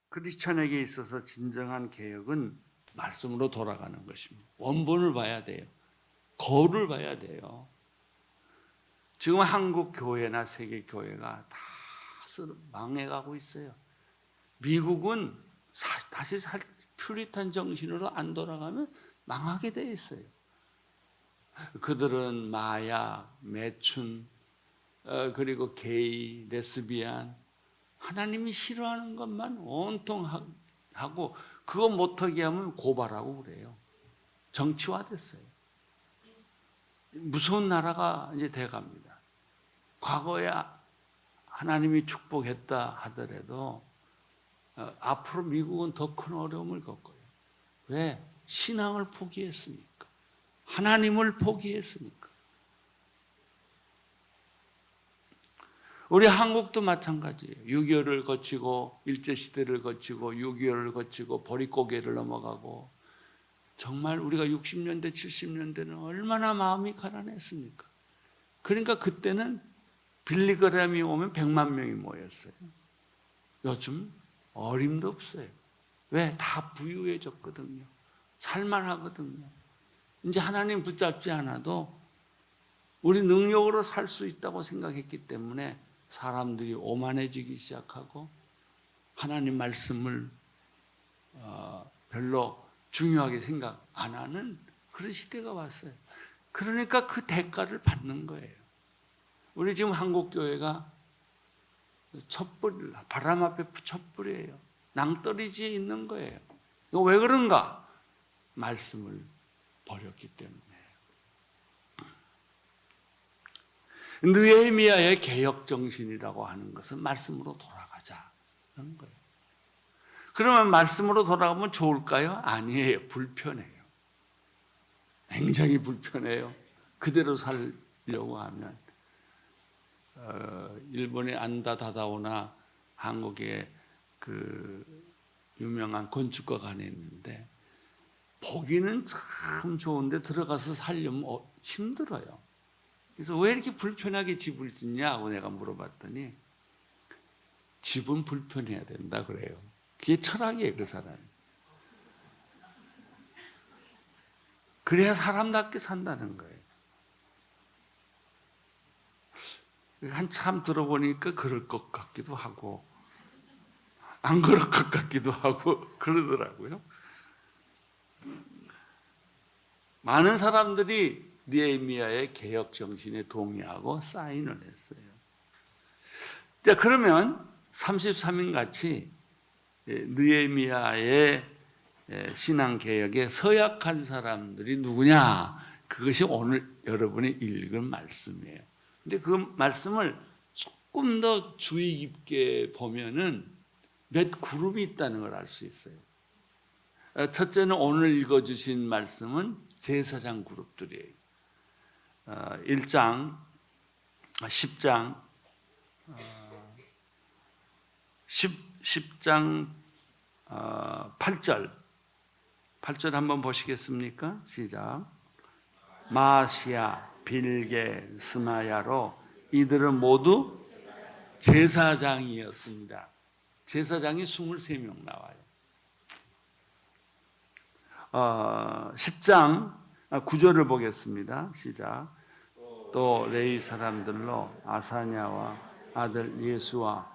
크리스천에게 있어서 진정한 개혁은 말씀으로 돌아가는 것입니다. 원본을 봐야 돼요. 거울을 봐야 돼요. 지금 한국 교회나 세계 교회가 다 망해가고 있어요. 미국은 다시 퓨리탄 정신으로 안 돌아가면 망하게 돼 있어요. 그들은 마약, 매춘, 그리고 게이, 레스비안, 하나님이 싫어하는 것만 온통 하고 그거 못하게 하면 고발하고 그래요. 정치화됐어요. 무서운 나라가 이제 돼갑니다. 과거에 하나님이 축복했다 하더라도 앞으로 미국은 더 큰 어려움을 겪어요. 왜? 신앙을 포기했으니까. 하나님을 포기했으니까. 우리 한국도 마찬가지예요. 6.25를 거치고 일제시대를 거치고 6.25를 거치고 보릿고개를 넘어가고 정말 우리가 60년대 70년대는 얼마나 마음이 가난했습니까? 그러니까 그때는 빌리그램이 오면 100만 명이 모였어요. 요즘 어림도 없어요. 왜? 다 부유해졌거든요. 살만하거든요. 이제 하나님 붙잡지 않아도 우리 능력으로 살 수 있다고 생각했기 때문에 사람들이 오만해지기 시작하고 하나님 말씀을 별로 중요하게 생각 안 하는 그런 시대가 왔어요. 그러니까 그 대가를 받는 거예요. 우리 지금 한국교회가 촛불, 바람 앞에 촛불이에요. 낭떠러지에 있는 거예요. 이거 왜 그런가? 말씀을 버렸기 때문에. 느헤미야의 개혁정신이라고 하는 것은 말씀으로 돌아가자는 거예요. 그러면 말씀으로 돌아가면 좋을까요? 아니에요. 불편해요. 굉장히 불편해요. 그대로 살려고 하면. 일본의 안다 다다오나 한국의 그 유명한 건축가가 있는데 보기는 참 좋은데 들어가서 살려면 힘들어요. 그래서 왜 이렇게 불편하게 집을 짓냐고 내가 물어봤더니 집은 불편해야 된다 그래요. 그게 철학이에요, 그 사람이. 그래야 사람답게 산다는 거예요. 한참 들어보니까 그럴 것 같기도 하고 안 그럴 것 같기도 하고 그러더라고요. 많은 사람들이 느헤미야의 개혁 정신에 동의하고 사인을 했어요. 자, 그러면 33인 같이 느헤미야의 신앙 개혁에 서약한 사람들이 누구냐? 그것이 오늘 여러분이 읽은 말씀이에요. 근데 그 말씀을 조금 더 주의 깊게 보면은 몇 그룹이 있다는 걸 알 수 있어요. 첫째는 오늘 읽어주신 말씀은 제사장 그룹들이에요. 1장, 10장, 10장 8절 한번 보시겠습니까? 시작. 마시아, 빌게, 스마야로 이들은 모두 제사장이었습니다. 제사장이 23명 나와요. 10장 9절을 보겠습니다. 시작. 또 레위 사람들로 아사냐와 아들 예수와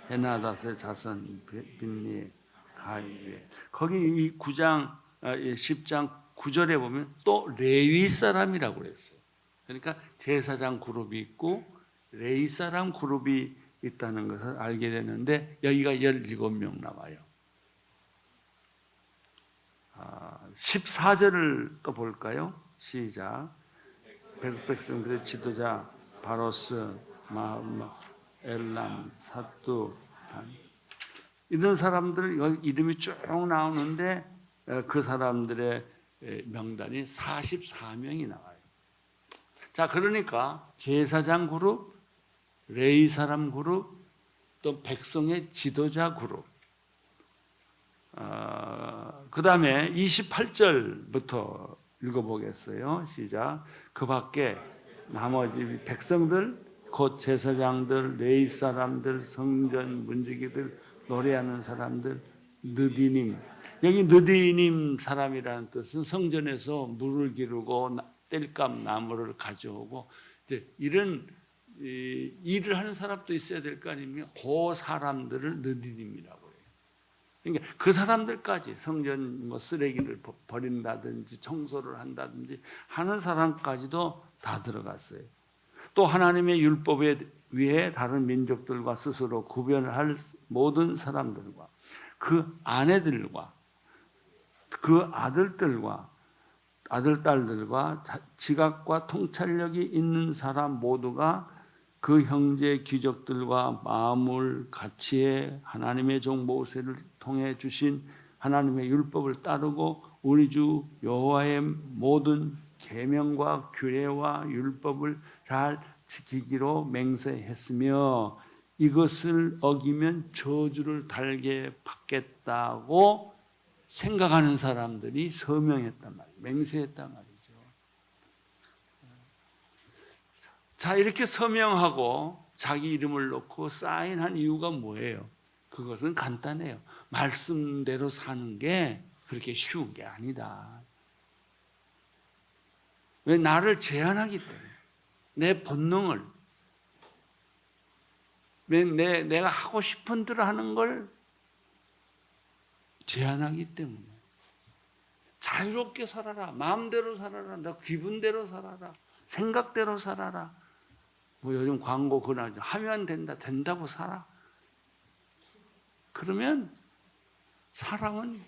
헤나닷의 자손 빈니 가이에 거기 이 9장 10장 9절에 보면 또 레위 사람이라고 그랬어요. 그러니까 제사장 그룹이 있고 레위 사람 그룹이 있다는 것을 알게 되는데 여기가 17명 나와요. 14절을 또 볼까요? 시작. 백성들의 지도자 바로스, 마흠, 엘람, 사뚜, 이런 사람들 여기 이름이 쭉 나오는데 그 사람들의 명단이 44명이 나와요. 자, 그러니까 제사장 그룹, 레위 사람 그룹, 또 백성의 지도자 그룹. 그 다음에 28절부터 읽어보겠어요. 시작. 그 밖에 나머지 백성들, 곧 제사장들, 레위 사람들, 성전 문지기들, 노래하는 사람들, 느디님. 여기 느디님 사람이라는 뜻은 성전에서 물을 기르고 땔감 나무를 가져오고 이런 일을 하는 사람도 있어야 될 거 아닙니까? 그 사람들을 느디님이라고 해요. 그러니까 그 사람들까지 성전 뭐 쓰레기를 버린다든지 청소를 한다든지 하는 사람까지도 다 들어갔어요. 또 하나님의 율법에 위해 다른 민족들과 스스로 구별할 모든 사람들과 그 아내들과 그 아들들과 아들, 딸들과 지각과 통찰력이 있는 사람 모두가 그 형제 귀족들과 마음을 같이해 하나님의 종 모세를 통해 주신 하나님의 율법을 따르고 우리 주 여호와의 모든 계명과 규례와 율법을 잘 지키기로 맹세했으며 이것을 어기면 저주를 달게 받겠다고 생각하는 사람들이 서명했단 말이에요. 맹세했단 말이죠. 자, 이렇게 서명하고 자기 이름을 넣고 사인한 이유가 뭐예요? 그것은 간단해요. 말씀대로 사는 게 그렇게 쉬운 게 아니다. 왜? 나를 제한하기 때문에. 내 본능을, 내가 하고 싶은 대로 하는 걸 제한하기 때문에. 자유롭게 살아라. 마음대로 살아라. 너 기분대로 살아라. 생각대로 살아라. 뭐 요즘 광고 그나 하면 된다고 살아. 그러면 사람은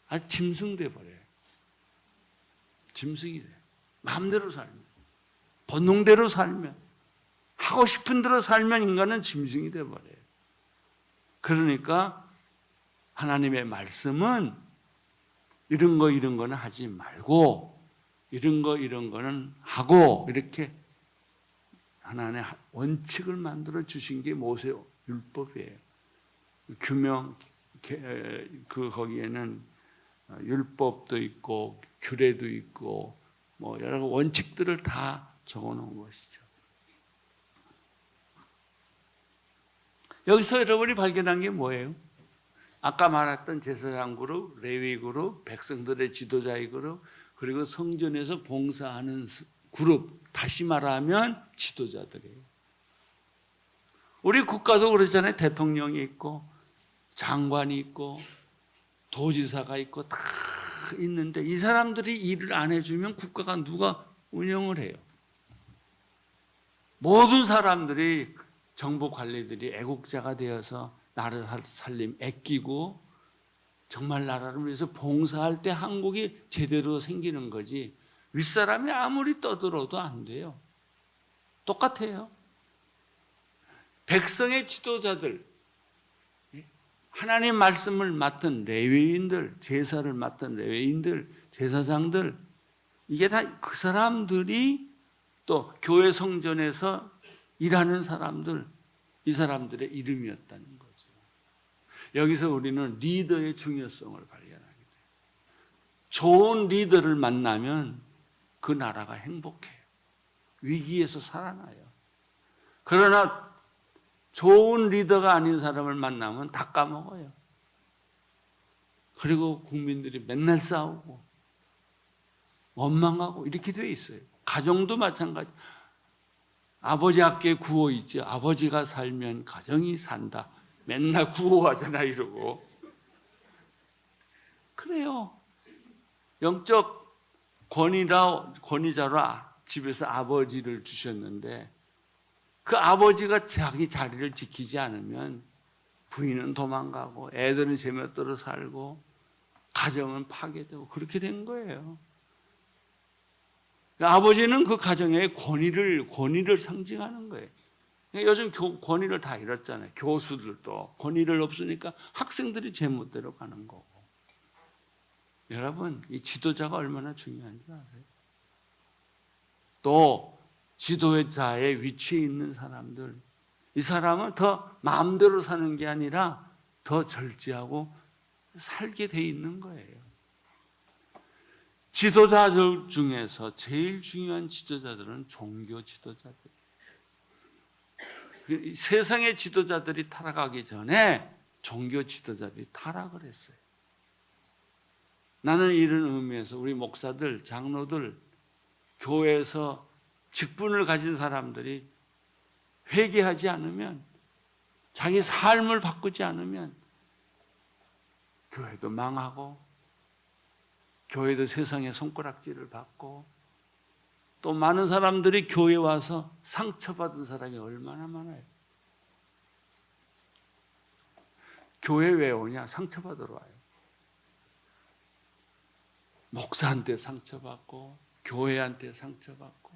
아주 짐승돼 버려요. 짐승이 돼. 마음대로 살면, 본능대로 살면, 하고 싶은 대로 살면 인간은 짐승이 돼 버려요. 그러니까 하나님의 말씀은 이런 거는 하지 말고 이런 거는 하고 이렇게 하나님의 원칙을 만들어 주신 게 모세 율법이에요. 규명 거기에는 율법도 있고 규례도 있고 뭐 여러 원칙들을 다 적어 놓은 것이죠. 여기서 여러분이 발견한 게 뭐예요? 아까 말했던 제사장 그룹, 레위 그룹, 백성들의 지도자의 그룹, 그리고 성전에서 봉사하는 그룹, 다시 말하면 지도자들이에요. 우리 국가도 그러잖아요. 대통령이 있고 장관이 있고 도지사가 있고 다 있는데 이 사람들이 일을 안 해주면 국가가 누가 운영을 해요? 모든 사람들이 정부 관리들이 애국자가 되어서 나라 살림 아끼고 정말 나라를 위해서 봉사할 때 한국이 제대로 생기는 거지 윗사람이 아무리 떠들어도 안 돼요. 똑같아요. 백성의 지도자들, 하나님 말씀을 맡은 레위인들, 제사를 맡은 레위인들, 제사장들, 이게 다 그 사람들이 또 교회 성전에서 일하는 사람들, 이 사람들의 이름이었다는 거죠. 여기서 우리는 리더의 중요성을 발견하게 돼요. 좋은 리더를 만나면 그 나라가 행복해요. 위기에서 살아나요. 그러나 좋은 리더가 아닌 사람을 만나면 다 까먹어요. 그리고 국민들이 맨날 싸우고 원망하고 이렇게 돼 있어요. 가정도 마찬가지. 아버지 학교에 구호 있죠. 아버지가 살면 가정이 산다. 맨날 구호하잖아 이러고. 그래요. 영적 권위자로 집에서 아버지를 주셨는데 그 아버지가 자기 자리를 지키지 않으면 부인은 도망가고 애들은 제멋대로 살고 가정은 파괴되고 그렇게 된 거예요. 아버지는 그 가정의 권위를 상징하는 거예요. 요즘 권위를 다 잃었잖아요. 교수들도 권위를 없으니까 학생들이 제멋대로 가는 거고. 여러분, 이 지도자가 얼마나 중요한지 아세요? 또 지도자의 위치에 있는 사람들, 이 사람은 더 마음대로 사는 게 아니라 더 절제하고 살게 돼 있는 거예요. 지도자들 중에서 제일 중요한 지도자들은 종교 지도자들. 세상의 지도자들이 타락하기 전에 종교 지도자들이 타락을 했어요. 나는 이런 의미에서 우리 목사들, 장로들, 교회에서 직분을 가진 사람들이 회개하지 않으면, 자기 삶을 바꾸지 않으면 교회도 망하고, 교회도 세상의 손가락질을 받고, 또 많은 사람들이 교회 와서 상처받은 사람이 얼마나 많아요. 교회 왜 오냐? 상처받으러 와요. 목사한테 상처받고, 교회한테 상처받고.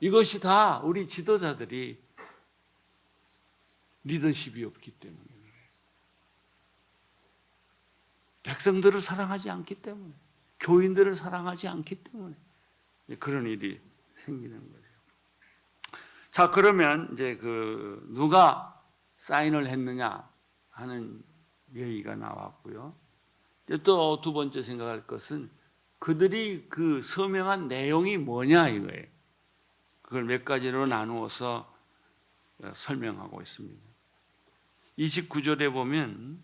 이것이 다 우리 지도자들이 리더십이 없기 때문에 그래요. 백성들을 사랑하지 않기 때문에, 교인들을 사랑하지 않기 때문에 그런 일이 생기는 거죠. 자, 그러면 이제 누가 사인을 했느냐 하는 얘기가 나왔고요. 또 두 번째 생각할 것은 그들이 그 서명한 내용이 뭐냐 이거예요. 그걸 몇 가지로 나누어서 설명하고 있습니다. 29절에 보면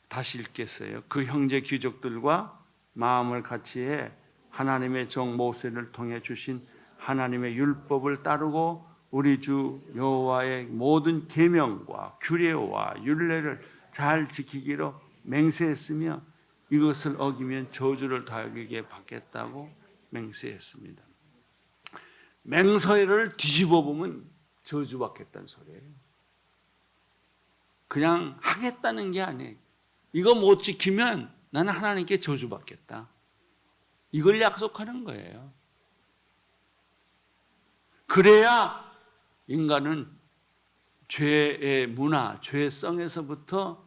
다시 읽겠어요. 그 형제 귀족들과 마음을 같이해 하나님의 종 모세를 통해 주신 하나님의 율법을 따르고 우리 주 여호와의 모든 계명과 규례와 율례를 잘 지키기로 맹세했으며 이것을 어기면 저주를 당하게 받겠다고 맹세했습니다. 맹세를 뒤집어 보면 저주받겠다는 소리예요. 그냥 하겠다는 게 아니에요. 이거 못 지키면 나는 하나님께 저주받겠다. 이걸 약속하는 거예요. 그래야 인간은 죄의 문화, 죄성에서부터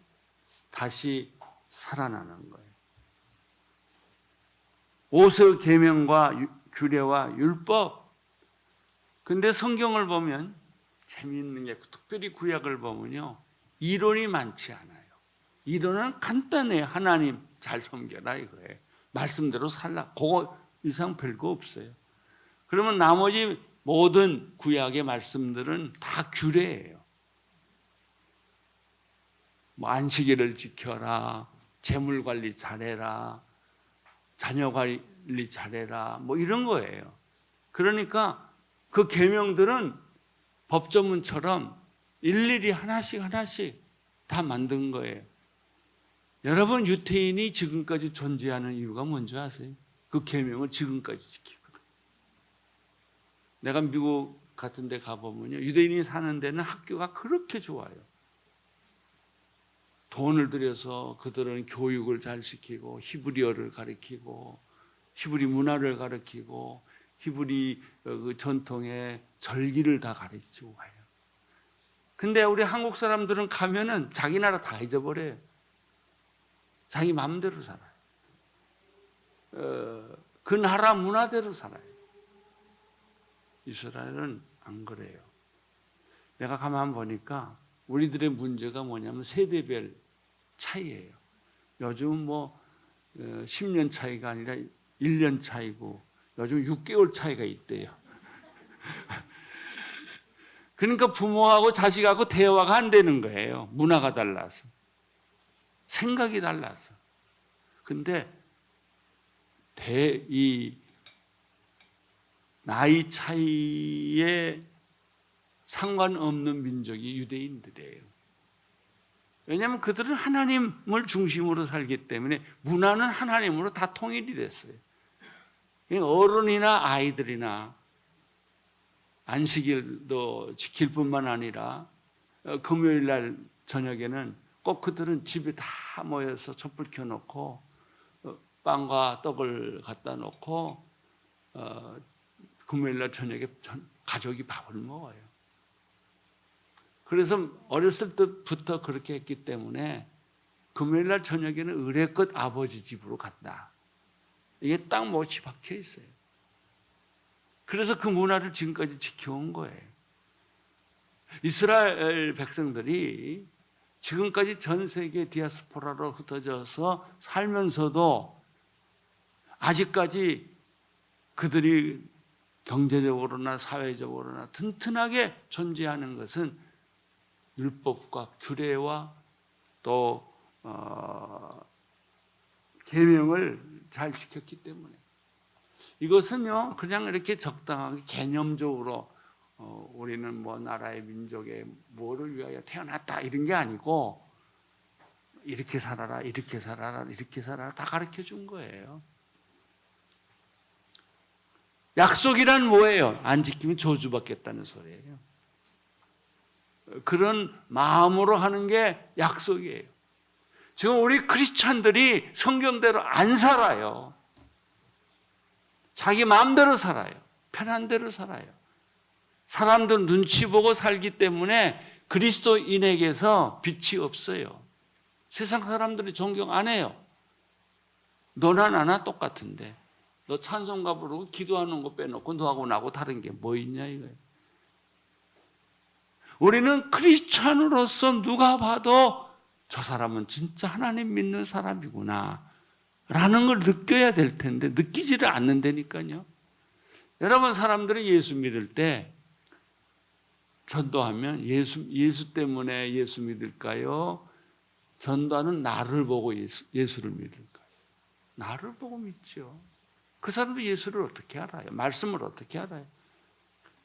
다시 살아나는 거예요. 오세 계명과 규례와 율법. 근데 성경을 보면 재미있는 게 특별히 구약을 보면요, 이론이 많지 않아요. 이론은 간단해요. 하나님 잘 섬겨라 이거예요. 말씀대로 살라. 그거 이상 별거 없어요. 그러면 나머지 모든 구약의 말씀들은 다 규례예요. 뭐 안식일을 지켜라, 재물 관리 잘해라, 자녀 관리 잘해라, 뭐 이런 거예요. 그러니까 그 계명들은 법조문처럼 일일이 하나씩 다 만든 거예요. 여러분, 유태인이 지금까지 존재하는 이유가 뭔지 아세요? 그 계명을 지금까지 지키거든. 내가 미국 같은 데 가보면요, 유대인이 사는 데는 학교가 그렇게 좋아요. 돈을 들여서 그들은 교육을 잘 시키고 히브리어를 가르치고 히브리 문화를 가르치고 히브리 그 전통의 절기를 다 가르치고 가요. 근데 우리 한국 사람들은 가면은 자기 나라 다 잊어버려요. 자기 마음대로 살아요. 그 나라 문화대로 살아요. 이스라엘은 안 그래요. 내가 가만 보니까 우리들의 문제가 뭐냐면 세대별 차이예요. 요즘 뭐 10년 차이가 아니라 1년 차이고 요즘 6개월 차이가 있대요. 그러니까 부모하고 자식하고 대화가 안 되는 거예요. 문화가 달라서. 생각이 달라서. 근데 이 나이 차이에 상관없는 민족이 유대인들이에요. 왜냐하면 그들은 하나님을 중심으로 살기 때문에 문화는 하나님으로 다 통일이 됐어요. 어른이나 아이들이나 안식일도 지킬 뿐만 아니라 금요일 날 저녁에는 꼭 그들은 집에 다 모여서 촛불 켜놓고 빵과 떡을 갖다 놓고 금요일 날 저녁에 가족이 밥을 먹어요. 그래서 어렸을 때부터 그렇게 했기 때문에 금요일 날 저녁에는 의례껏 아버지 집으로 간다. 이게 딱 못이 박혀 있어요. 그래서 그 문화를 지금까지 지켜온 거예요. 이스라엘 백성들이 지금까지 전 세계 디아스포라로 흩어져서 살면서도 아직까지 그들이 경제적으로나 사회적으로나 튼튼하게 존재하는 것은 율법과 규례와 또 계명을 잘 지켰기 때문에 이것은요 그냥 이렇게 적당하게 개념적으로 우리는 뭐 나라의 민족의 뭐를 위하여 태어났다 이런 게 아니고 이렇게 살아라 이렇게 살아라 이렇게 살아라 다 가르쳐 준 거예요. 약속이란 뭐예요? 안 지키면 저주받겠다는 소리예요. 그런 마음으로 하는 게 약속이에요. 지금 우리 크리스찬들이 성경대로 안 살아요. 자기 마음대로 살아요. 편한 대로 살아요. 사람들 눈치 보고 살기 때문에 그리스도인에게서 빛이 없어요. 세상 사람들이 존경 안 해요. 너나 나나 똑같은데 너 찬송가 부르고 기도하는 거 빼놓고 너하고 나하고 다른 게 뭐 있냐 이거예요. 우리는 크리스찬으로서 누가 봐도 저 사람은 진짜 하나님 믿는 사람이구나 라는 걸 느껴야 될 텐데 느끼지를 않는다니까요. 여러분 사람들이 예수 믿을 때 전도하면 예수 때문에 예수 믿을까요? 전도하는 나를 보고 예수를 믿을까요? 나를 보고 믿죠. 그 사람도 예수를 어떻게 알아요? 말씀을 어떻게 알아요?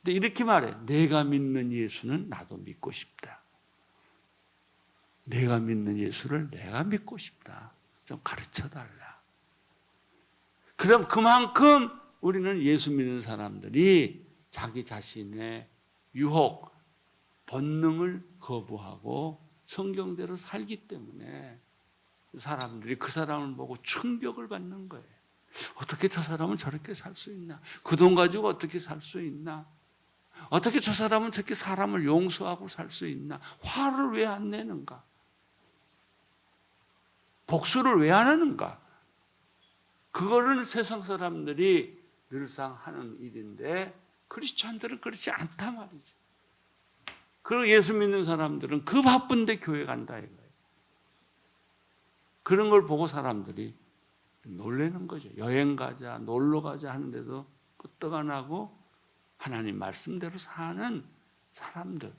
근데 이렇게 말해. 내가 믿는 예수는 나도 믿고 싶다. 내가 믿는 예수를 내가 믿고 싶다. 좀 가르쳐 달라. 그럼 그만큼 우리는 예수 믿는 사람들이 자기 자신의 유혹, 본능을 거부하고 성경대로 살기 때문에 사람들이 그 사람을 보고 충격을 받는 거예요. 어떻게 저 사람은 저렇게 살 수 있나? 그 돈 가지고 어떻게 살 수 있나? 어떻게 저 사람은 저렇게 사람을 용서하고 살 수 있나? 화를 왜 안 내는가? 복수를 왜 안 하는가? 그거는 세상 사람들이 늘상 하는 일인데 크리스찬들은 그렇지 않단 말이죠. 그리고 예수 믿는 사람들은 그 바쁜데 교회 간다 이거예요. 그런 걸 보고 사람들이 놀라는 거죠. 여행 가자, 놀러 가자 하는데도 끄떡 안 하고 하나님 말씀대로 사는 사람들.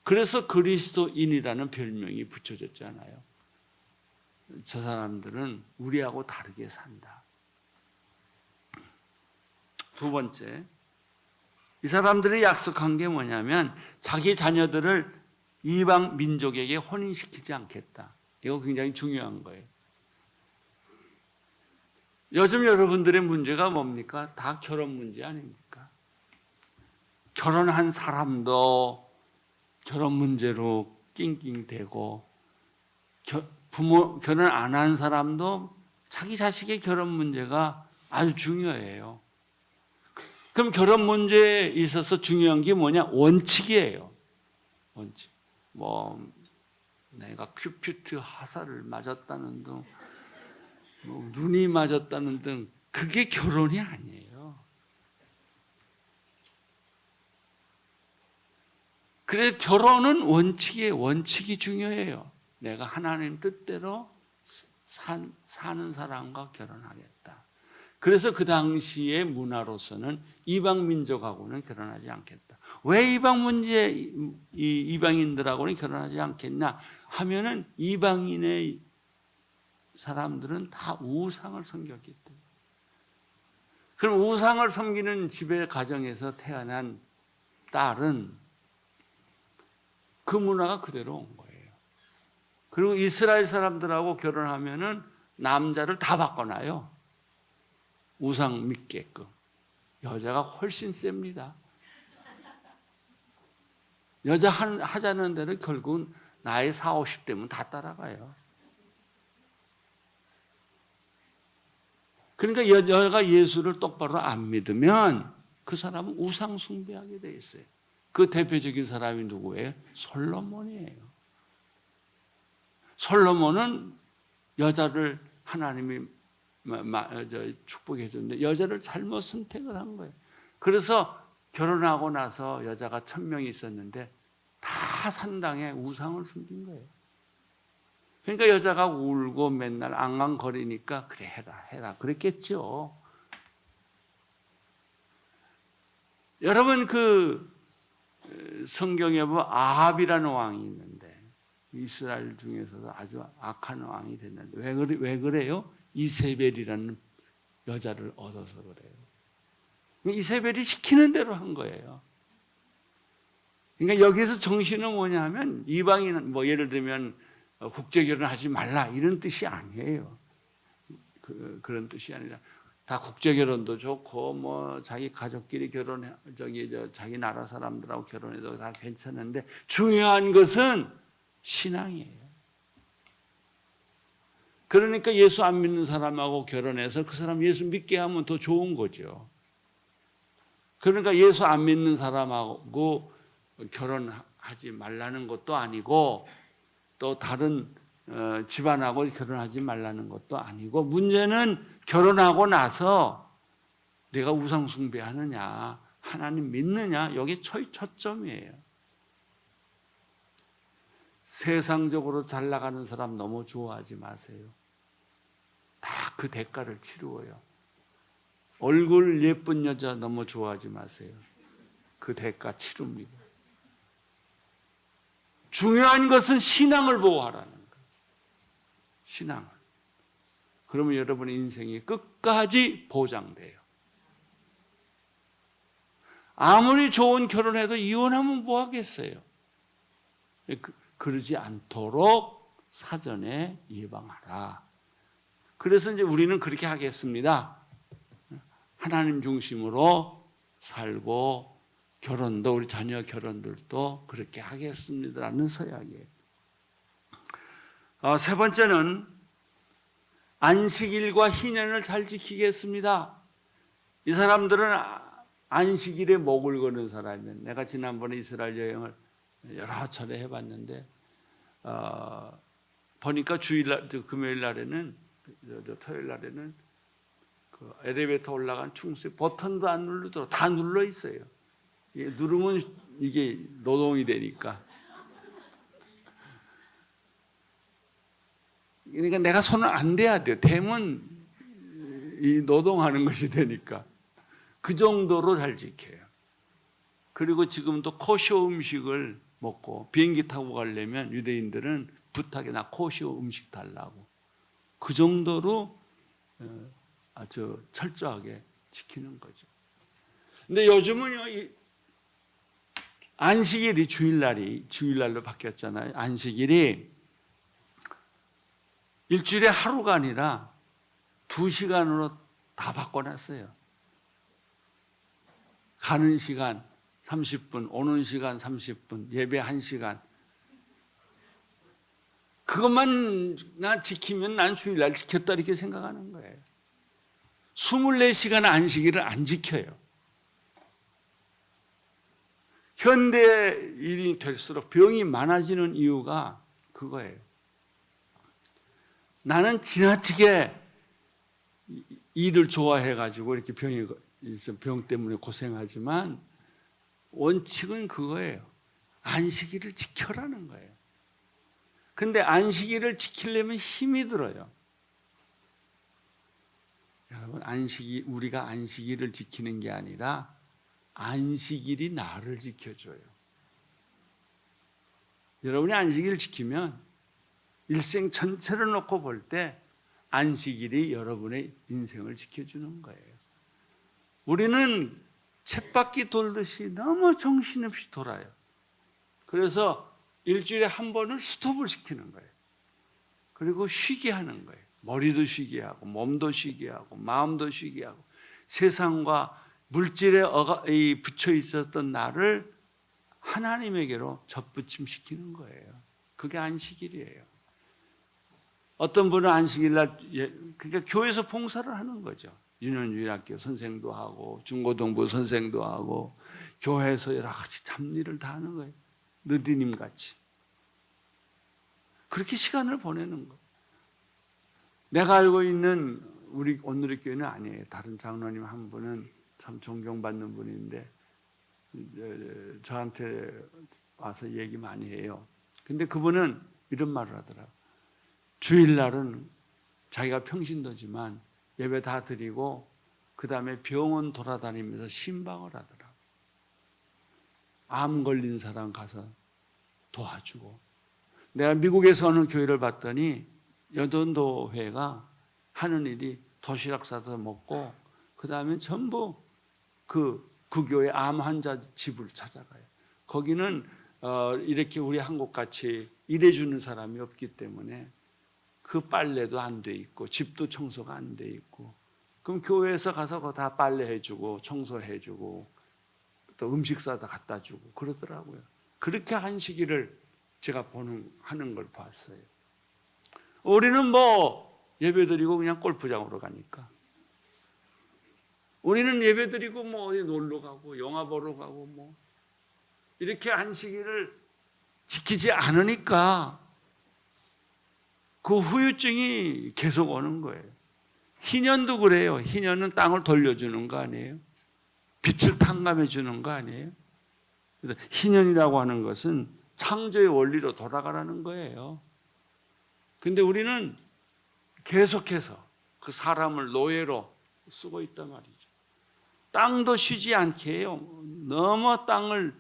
그래서 그리스도인이라는 별명이 붙여졌잖아요. 저 사람들은 우리하고 다르게 산다. 두 번째, 이 사람들이 약속한 게 뭐냐면 자기 자녀들을 이방 민족에게 혼인시키지 않겠다. 이거 굉장히 중요한 거예요. 요즘 여러분들의 문제가 뭡니까? 다 결혼 문제 아닙니까? 결혼한 사람도 결혼 문제로 낑낑대고 결혼 안 한 사람도 자기 자식의 결혼 문제가 아주 중요해요. 그럼 결혼 문제에 있어서 중요한 게 뭐냐? 원칙이에요. 원칙. 뭐 내가 큐피트 화살을 맞았다는 등 뭐 눈이 맞았다는 등 그게 결혼이 아니에요. 그래서 결혼은 원칙이에요. 원칙이 중요해요. 내가 하나님 뜻대로 사는 사람과 결혼하겠다. 그래서 그 당시의 문화로서는 이방 민족하고는 결혼하지 않겠다. 왜 이방인들하고는 결혼하지 않겠냐 하면은 이방인의 사람들은 다 우상을 섬겼기 때문에. 그럼 우상을 섬기는 집의 가정에서 태어난 딸은 그 문화가 그대로 온 거예요. 그리고 이스라엘 사람들하고 결혼하면은 남자를 다 바꿔놔요. 우상 믿게끔. 여자가 훨씬 셉니다. 여자 하자는 대로 결국은 나이 40, 50대면 다 따라가요. 그러니까 여자가 예수를 똑바로 안 믿으면 그 사람은 우상 숭배하게 돼 있어요. 그 대표적인 사람이 누구예요? 솔로몬이에요. 솔로몬은 여자를 하나님이 축복해 줬는데 여자를 잘못 선택을 한 거예요. 그래서 결혼하고 나서 여자가 1000명이 있었는데 다 산당에 우상을 숨긴 거예요. 그러니까 여자가 울고 맨날 앙앙거리니까 그래 해라 그랬겠죠. 여러분 그 성경에 보면 아합이라는 왕이 있는데 이스라엘 중에서도 아주 악한 왕이 됐는데 왜 그래요? 이세벨이라는 여자를 얻어서 그래요. 이세벨이 시키는 대로 한 거예요. 그러니까 여기서 정신은 뭐냐면 이방인 뭐 예를 들면 국제 결혼하지 말라 이런 뜻이 아니에요. 그런 뜻이 아니라 다 국제 결혼도 좋고 뭐 자기 가족끼리 결혼해 자기 나라 사람들하고 결혼해도 다 괜찮은데 중요한 것은 신앙이에요. 그러니까 예수 안 믿는 사람하고 결혼해서 그 사람 예수 믿게 하면 더 좋은 거죠. 그러니까 예수 안 믿는 사람하고 결혼하지 말라는 것도 아니고 또 다른 집안하고 결혼하지 말라는 것도 아니고 문제는 결혼하고 나서 내가 우상 숭배하느냐 하나님 믿느냐 여기 초점이에요. 세상적으로 잘 나가는 사람 너무 좋아하지 마세요. 다 그 대가를 치루어요. 얼굴 예쁜 여자 너무 좋아하지 마세요. 그 대가 치릅니다. 중요한 것은 신앙을 보호하라는 거예요. 신앙을. 그러면 여러분의 인생이 끝까지 보장돼요. 아무리 좋은 결혼해도 이혼하면 뭐 하겠어요? 그러지 않도록 사전에 예방하라. 그래서 이제 우리는 그렇게 하겠습니다. 하나님 중심으로 살고 결혼도 우리 자녀 결혼들도 그렇게 하겠습니다라는 서약이에요. 세 번째는 안식일과 희년을 잘 지키겠습니다. 이 사람들은 안식일에 목을 거는 사람이에요. 내가 지난번에 이스라엘 여행을 여러 차례 해봤는데 보니까 주일날, 금요일 날에는 토요일 날에는 그 엘리베이터 올라간 충수에 버튼도 안 누르더라고. 다 눌러 있어요. 누르면 이게 노동이 되니까. 그러니까 내가 손을 안 대야 돼요. 대면 이 노동하는 것이 되니까. 그 정도로 잘 지켜요. 그리고 지금도 코쇼 음식을 먹고 비행기 타고 가려면 유대인들은 부탁에 나 코쇼 음식 달라고. 그 정도로 아주 철저하게 지키는 거죠. 근데 요즘은요, 안식일이 주일날로 바뀌었잖아요. 안식일이 일주일에 하루가 아니라 2시간으로 다 바꿔놨어요. 가는 시간 30분, 오는 시간 30분, 예배 1시간. 그것만 나 지키면 난 주일날 지켰다 이렇게 생각하는 거예요. 24시간 안식일을 안 지켜요. 현대인이 될수록 병이 많아지는 이유가 그거예요. 나는 지나치게 일을 좋아해가지고 이렇게 병 때문에 고생하지만 원칙은 그거예요. 안식일을 지켜라는 거예요. 근데 안식일을 지키려면 힘이 들어요. 여러분, 우리가 안식일을 지키는 게 아니라 안식일이 나를 지켜줘요. 여러분이 안식일을 지키면 일생 전체를 놓고 볼 때 안식일이 여러분의 인생을 지켜주는 거예요. 우리는 쳇바퀴 돌듯이 너무 정신없이 돌아요. 그래서 일주일에 한 번을 스톱을 시키는 거예요. 그리고 쉬게 하는 거예요. 머리도 쉬게 하고 몸도 쉬게 하고 마음도 쉬게 하고 세상과 물질에 붙여 있었던 나를 하나님에게로 접붙임시키는 거예요. 그게 안식일이에요. 어떤 분은 안식일날 그러니까 교회에서 봉사를 하는 거죠. 유년주일학교 선생도 하고 중고등부 선생도 하고 교회에서 여러 가지 잡일을 다 하는 거예요. 느디님 같이. 그렇게 시간을 보내는 거예요. 내가 알고 있는 우리 오늘의 교회는 아니에요. 다른 장로님 한 분은 참 존경받는 분인데 저한테 와서 얘기 많이 해요. 근데 그분은 이런 말을 하더라고요. 주일날은 자기가 평신도지만 예배 다 드리고 그 다음에 병원 돌아다니면서 신방을 하더라고요. 암 걸린 사람 가서 도와주고, 내가 미국에서 어느 교회를 봤더니 여돈도회가 하는 일이 도시락 싸서 먹고 그 다음에 전부 그 교회 암 환자 집을 찾아가요. 거기는 이렇게 우리 한국같이 일해주는 사람이 없기 때문에 그 빨래도 안 돼 있고 집도 청소가 안 돼 있고, 그럼 교회에서 가서 그거 다 빨래해주고 청소해주고 또 음식 싸다 갖다 주고 그러더라고요. 그렇게 한 시기를 제가 하는 걸 봤어요. 우리는 뭐 예배드리고 그냥 골프장으로 가니까, 우리는 예배드리고 뭐 어디 놀러 가고 영화 보러 가고 뭐 이렇게 한 시기를 지키지 않으니까 그 후유증이 계속 오는 거예요. 희년도 그래요. 희년은 땅을 돌려주는 거 아니에요? 빛을 탕감해 주는 거 아니에요? 희년이라고 하는 것은 창조의 원리로 돌아가라는 거예요. 근데 우리는 계속해서 그 사람을 노예로 쓰고 있단 말이죠. 땅도 쉬지 않게 해요. 너무 땅을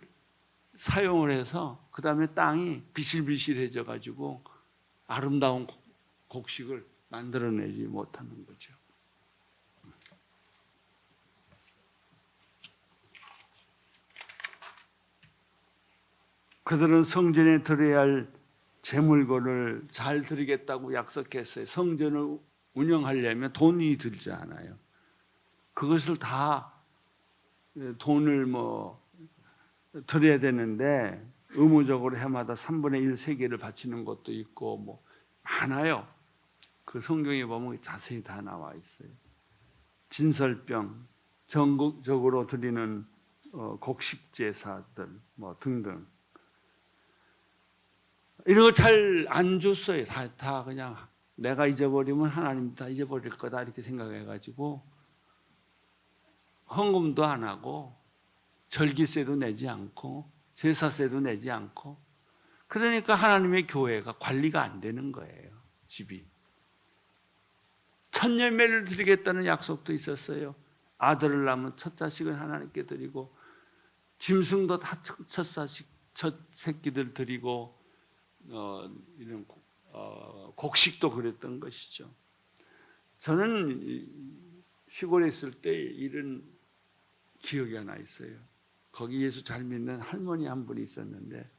사용을 해서 그 다음에 땅이 비실비실해져 가지고 아름다운 곡식을 만들어내지 못하는 거죠. 그들은 성전에 드려야 할 제물고를 잘 드리겠다고 약속했어요. 성전을 운영하려면 돈이 들지 않아요. 그것을 다 돈을 드려야 되는데 의무적으로 해마다 3분의 1 세계를 바치는 것도 있고 뭐 많아요. 그 성경에 보면 자세히 다 나와 있어요. 진설병, 전국적으로 드리는 곡식 제사들 뭐 등등. 이런 거 잘 안 줬어요. 다 그냥 내가 잊어버리면 하나님 다 잊어버릴 거다 이렇게 생각해가지고 헌금도 안 하고 절기세도 내지 않고 제사세도 내지 않고, 그러니까 하나님의 교회가 관리가 안 되는 거예요. 집이. 천열매를 드리겠다는 약속도 있었어요. 아들을 낳으면 첫 자식은 하나님께 드리고 짐승도 다 첫 새끼들 드리고 이런 곡식도 그랬던 것이죠. 저는 시골에 있을 때 이런 기억이 하나 있어요. 거기 예수 잘 믿는 할머니 한 분이 있었는데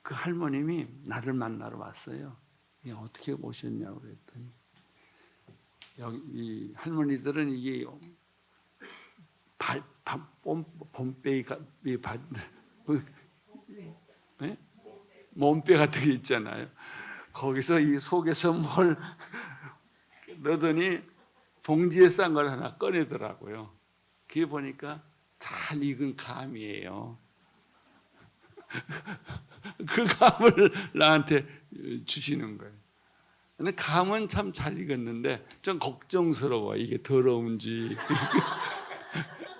그 할머님이 나를 만나러 왔어요. 어떻게 오셨냐고 그랬더니 여기 이 할머니들은 이게 봄빼기가 몸빼 같은 게 있잖아요. 거기서 이 속에서 뭘 넣더니 봉지에 싼 걸 하나 꺼내더라고요. 그게 보니까 잘 익은 감이에요. 그 감을 나한테 주시는 거예요. 근데 감은 참 잘 익었는데 좀 걱정스러워. 이게 더러운지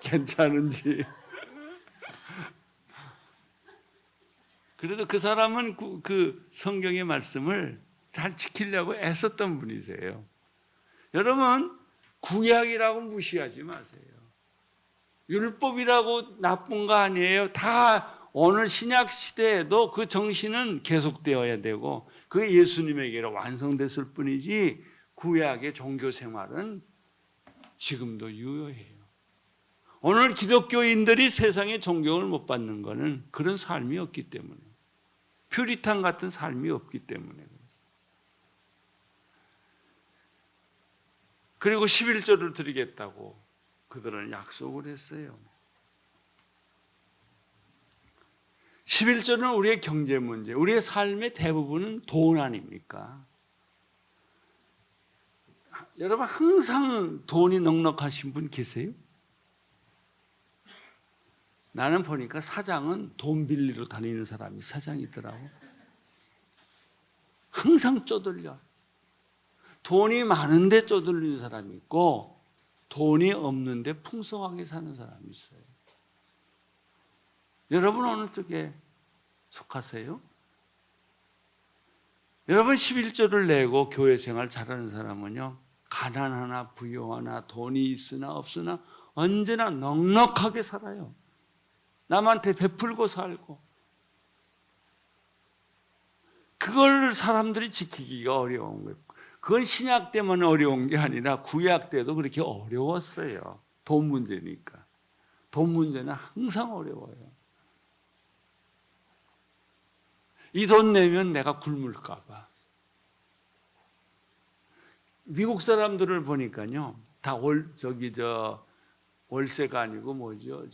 괜찮은지. 그래도 그 사람은 그 성경의 말씀을 잘 지키려고 애썼던 분이세요. 여러분, 구약이라고 무시하지 마세요. 율법이라고 나쁜 거 아니에요. 다 오늘 신약 시대에도 그 정신은 계속되어야 되고 그게 예수님에게로 완성됐을 뿐이지 구약의 종교 생활은 지금도 유효해요. 오늘 기독교인들이 세상에 존경을 못 받는 것은 그런 삶이 없기 때문에, 퓨리탄 같은 삶이 없기 때문에. 그리고 11조를 드리겠다고 그들은 약속을 했어요. 11조는 우리의 경제 문제, 우리의 삶의 대부분은 돈 아닙니까? 여러분 항상 돈이 넉넉하신 분 계세요? 나는 보니까 사장은 돈 빌리러 다니는 사람이 사장이더라고. 항상 쪼들려. 돈이 많은데 쪼들리는 사람이 있고 돈이 없는데 풍성하게 사는 사람이 있어요. 여러분 어느 쪽에 속하세요? 여러분 11조를 내고 교회 생활 잘하는 사람은요, 가난하나 부유하나 돈이 있으나 없으나 언제나 넉넉하게 살아요. 남한테 베풀고 살고, 그걸 사람들이 지키기가 어려운 거예요. 그건 신약 때만 어려운 게 아니라 구약 때도 그렇게 어려웠어요. 돈 문제니까. 돈 문제는 항상 어려워요. 이 돈 내면 내가 굶을까 봐. 미국 사람들을 보니까요, 다 월세가 아니고 뭐죠?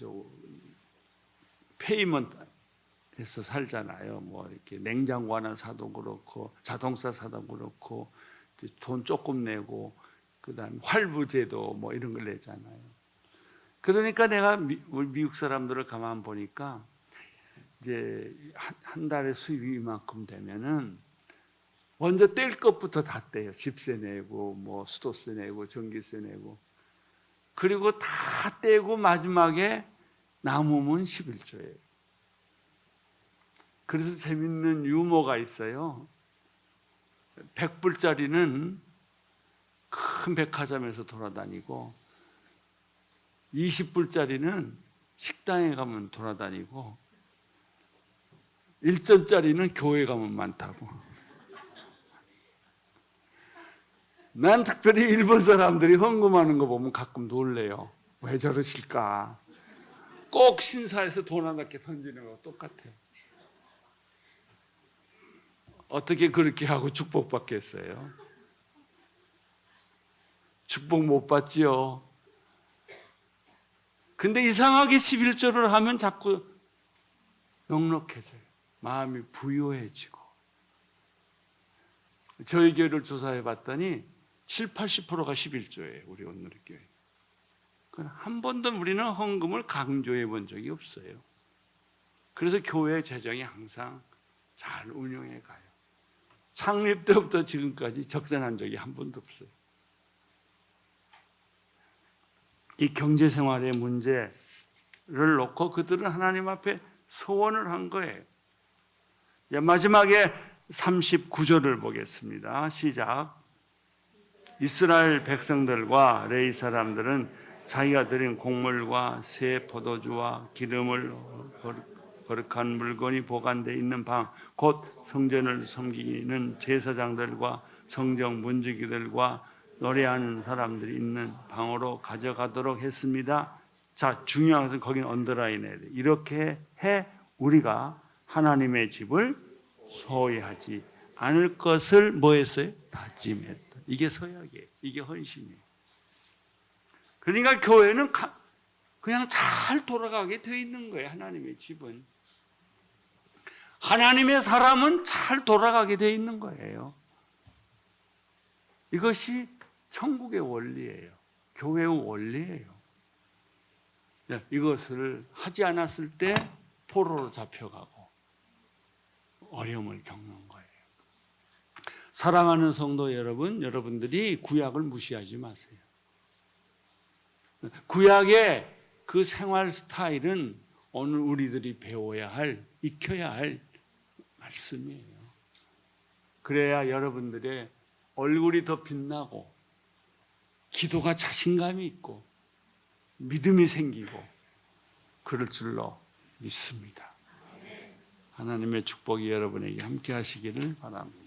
페이먼트에서 살잖아요. 뭐 이렇게 냉장고 하나 사도 그렇고, 자동차 사도 그렇고, 돈 조금 내고, 그다음 할부제도 뭐 이런 걸 내잖아요. 그러니까 내가 미국 사람들을 가만 보니까 이제 한 달에 수입이 이만큼 되면은 먼저 뗄 것부터 다 떼요. 집세 내고, 뭐 수도세 내고, 전기세 내고. 그리고 다 떼고 마지막에 남으면 11조예요. 그래서 재밌는 유머가 있어요. 100불짜리는 큰 백화점에서 돌아다니고, 20불짜리는 식당에 가면 돌아다니고, 1전짜리는 교회 가면 많다고. 난 특별히 일본 사람들이 헌금하는 거 보면 가끔 놀래요. 왜 저러실까? 꼭 신사에서 돈 하나 이렇게 던지는 거 똑같아요. 어떻게 그렇게 하고 축복받겠어요? 축복 못 받지요. 근데 이상하게 11조를 하면 자꾸 넉넉해져요. 마음이 부유해지고. 저희 교회를 조사해 봤더니 70~80%가 11조예요. 우리 온누리교회. 한 번도 우리는 헌금을 강조해 본 적이 없어요. 그래서 교회 재정이 항상 잘 운영해 가요. 창립 때부터 지금까지 적자난 적이 한 번도 없어요. 이 경제 생활의 문제를 놓고 그들은 하나님 앞에 소원을 한 거예요. 마지막에 39절을 보겠습니다. 시작. 이스라엘 백성들과 레위 사람들은 자기가 드린 곡물과 새 포도주와 기름을 거룩한 물건이 보관되어 있는 방, 곧 성전을 섬기는 제사장들과 성정 문지기들과 노래하는 사람들이 있는 방으로 가져가도록 했습니다. 자, 중요한 것은 거기는 언더라인해야 돼. 이렇게 해 우리가 하나님의 집을 소유하지 않을 것을 뭐 했어요? 다짐했다. 이게 서약이에요. 이게 헌신이에요. 그러니까 교회는 그냥 잘 돌아가게 되어 있는 거예요. 하나님의 집은. 하나님의 사람은 잘 돌아가게 되어 있는 거예요. 이것이 천국의 원리예요. 교회의 원리예요. 이것을 하지 않았을 때 포로로 잡혀가고 어려움을 겪는 거예요. 사랑하는 성도 여러분, 여러분들이 구약을 무시하지 마세요. 구약의 그 생활 스타일은 오늘 우리들이 배워야 할, 익혀야 할 말씀이에요. 그래야 여러분들의 얼굴이 더 빛나고 기도가 자신감이 있고 믿음이 생기고 그럴 줄로 믿습니다. 하나님의 축복이 여러분에게 함께 하시기를 바랍니다.